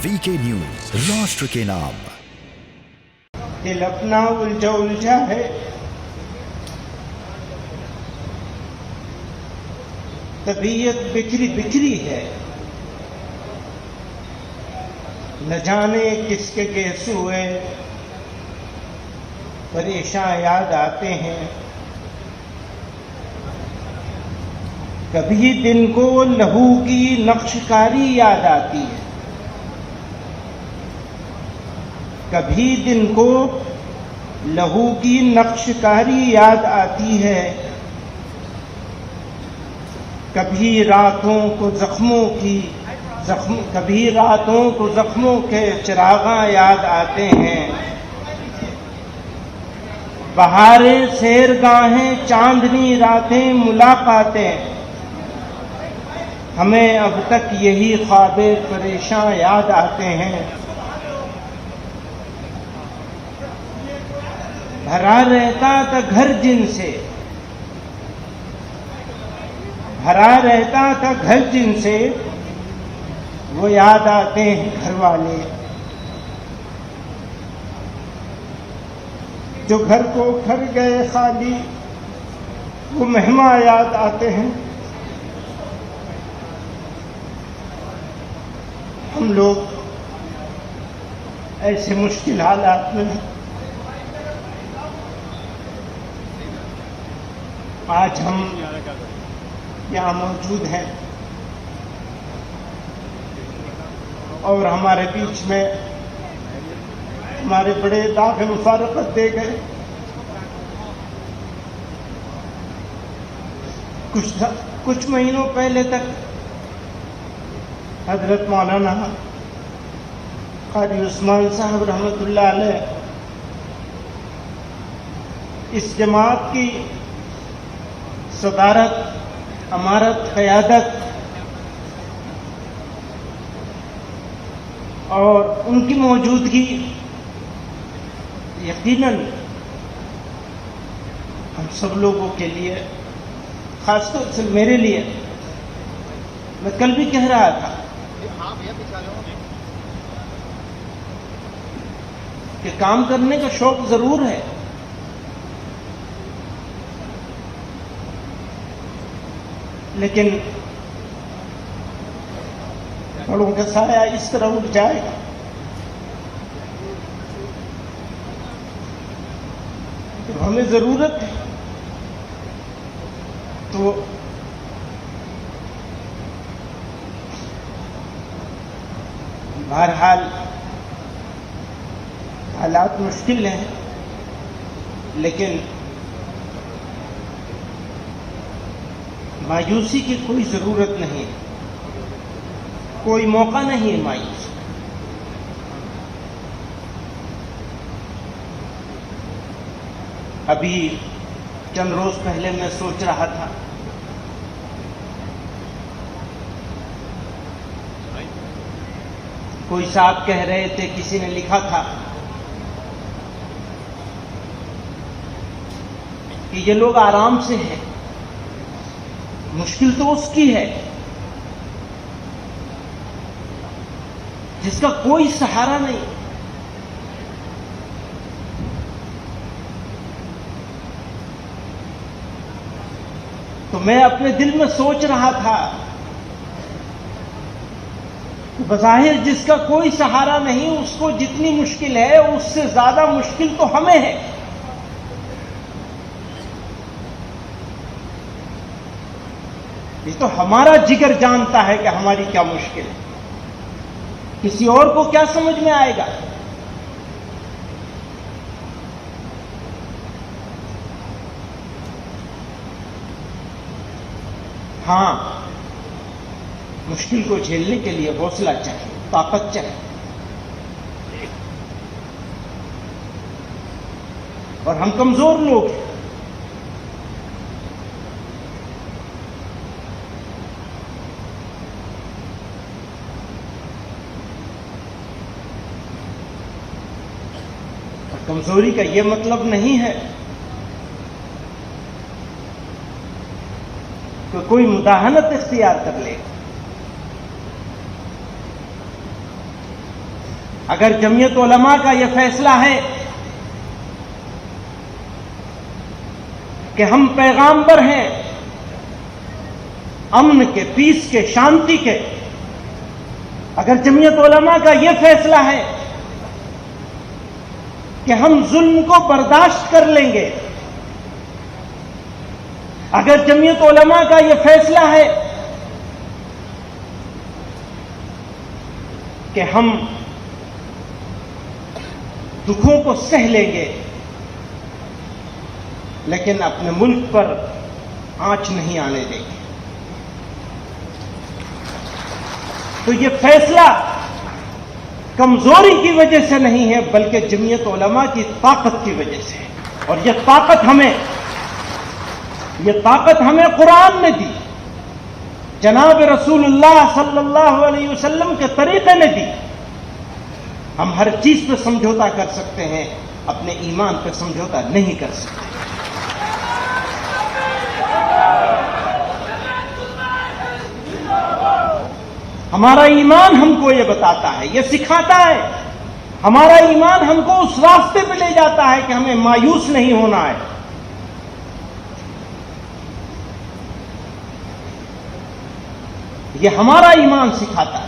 VK News, राष्ट्र के नाम। दिल अपना उलझा उलझा है, तबीयत बिखरी बिखरी है, न जाने किसके गेसुए परेशान याद आते हैं। कभी दिन को लहू की नक्शकारी याद आती है, कभी दिन को लहू की नक्शकारी याद आती है, कभी रातों को जख्मों के चिरागां याद आते हैं। बहारें, सैरगाहें, चांदनी रातें, मुलाकातें, हमें अब तक यही ख्वाबे परेशान याद आते हैं। भरा रहता था घर जिनसे, भरा रहता था घर जिनसे, वो याद आते हैं घर वाले। जो घर को घर गए खाली, वो मेहमान याद आते हैं। हम लोग ऐसे मुश्किल हालात में आज हम यहाँ मौजूद हैं और हमारे बीच में हमारे बड़े दाग मुफारकत दे गए। कुछ महीनों पहले तक हजरत मौलाना क़ारी उस्मान साहब रहमतुल्लाह अलैह इस जमात की सदारत, अमारत, क़यादत और उनकी मौजूदगी यकीनन हम सब लोगों के लिए, खासतौर से मेरे लिए, मैं कल भी कह रहा था कि काम करने का शौक जरूर है, लेकिन बड़ों का साया इस तरह उठ जाएगा तो हमें जरूरत है तो बहरहाल हालात मुश्किल हैं, लेकिन मायूसी की कोई जरूरत नहीं, कोई मौका नहीं है मायूसी। अभी चंद रोज पहले मैं सोच रहा था कोई साहब कह रहे थे, किसी ने लिखा था कि ये लोग आराम से हैं, मुश्किल तो उसकी है जिसका कोई सहारा नहीं। तो मैं अपने दिल में सोच रहा था कि बज़ाहिर जिसका कोई सहारा नहीं, उसको जितनी मुश्किल है उससे ज्यादा मुश्किल तो हमें है। ये तो हमारा जिगर जानता है कि हमारी क्या मुश्किल है, किसी और को क्या समझ में आएगा। हां, मुश्किल को झेलने के लिए हौसला चाहिए, ताकत चाहिए, और हम कमजोर लोग हैं। कमजोरी का यह मतलब नहीं है कि कोई मुदाहनत इख्तियार कर ले। اگر جمعیت علماء کا یہ فیصلہ ہے کہ ہم پیغامبر ہیں امن کے، پیس کے، شانتی کے، اگر جمعیت علماء کا یہ فیصلہ ہے کہ ہم ظلم کو برداشت کر لیں گے، اگر جمعیت علماء کا یہ فیصلہ ہے کہ ہم دکھوں کو سہ لیں گے لیکن اپنے ملک پر آنچ نہیں آنے دیں گے، تو یہ فیصلہ کمزوری کی وجہ سے نہیں ہے بلکہ جمعیت علماء کی طاقت کی وجہ سے ہے۔ اور یہ طاقت ہمیں قرآن نے دی، جناب رسول اللہ صلی اللہ علیہ وسلم کے طریقے نے دی۔ ہم ہر چیز پہ سمجھوتا کر سکتے ہیں، اپنے ایمان پہ سمجھوتا نہیں کر سکتے۔ ہمارا ایمان ہم کو یہ بتاتا ہے، یہ سکھاتا ہے، ہمارا ایمان ہم کو اس راستے پہ لے جاتا ہے کہ ہمیں مایوس نہیں ہونا ہے۔ یہ ہمارا ایمان سکھاتا ہے۔